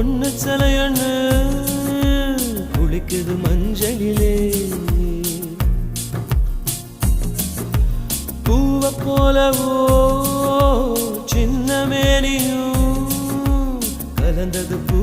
பொண்ணு சிலையொன்னு குளிக்குது மஞ்சளிலே பூவ போலவோ சின்ன மேனியும் கலந்தது பூ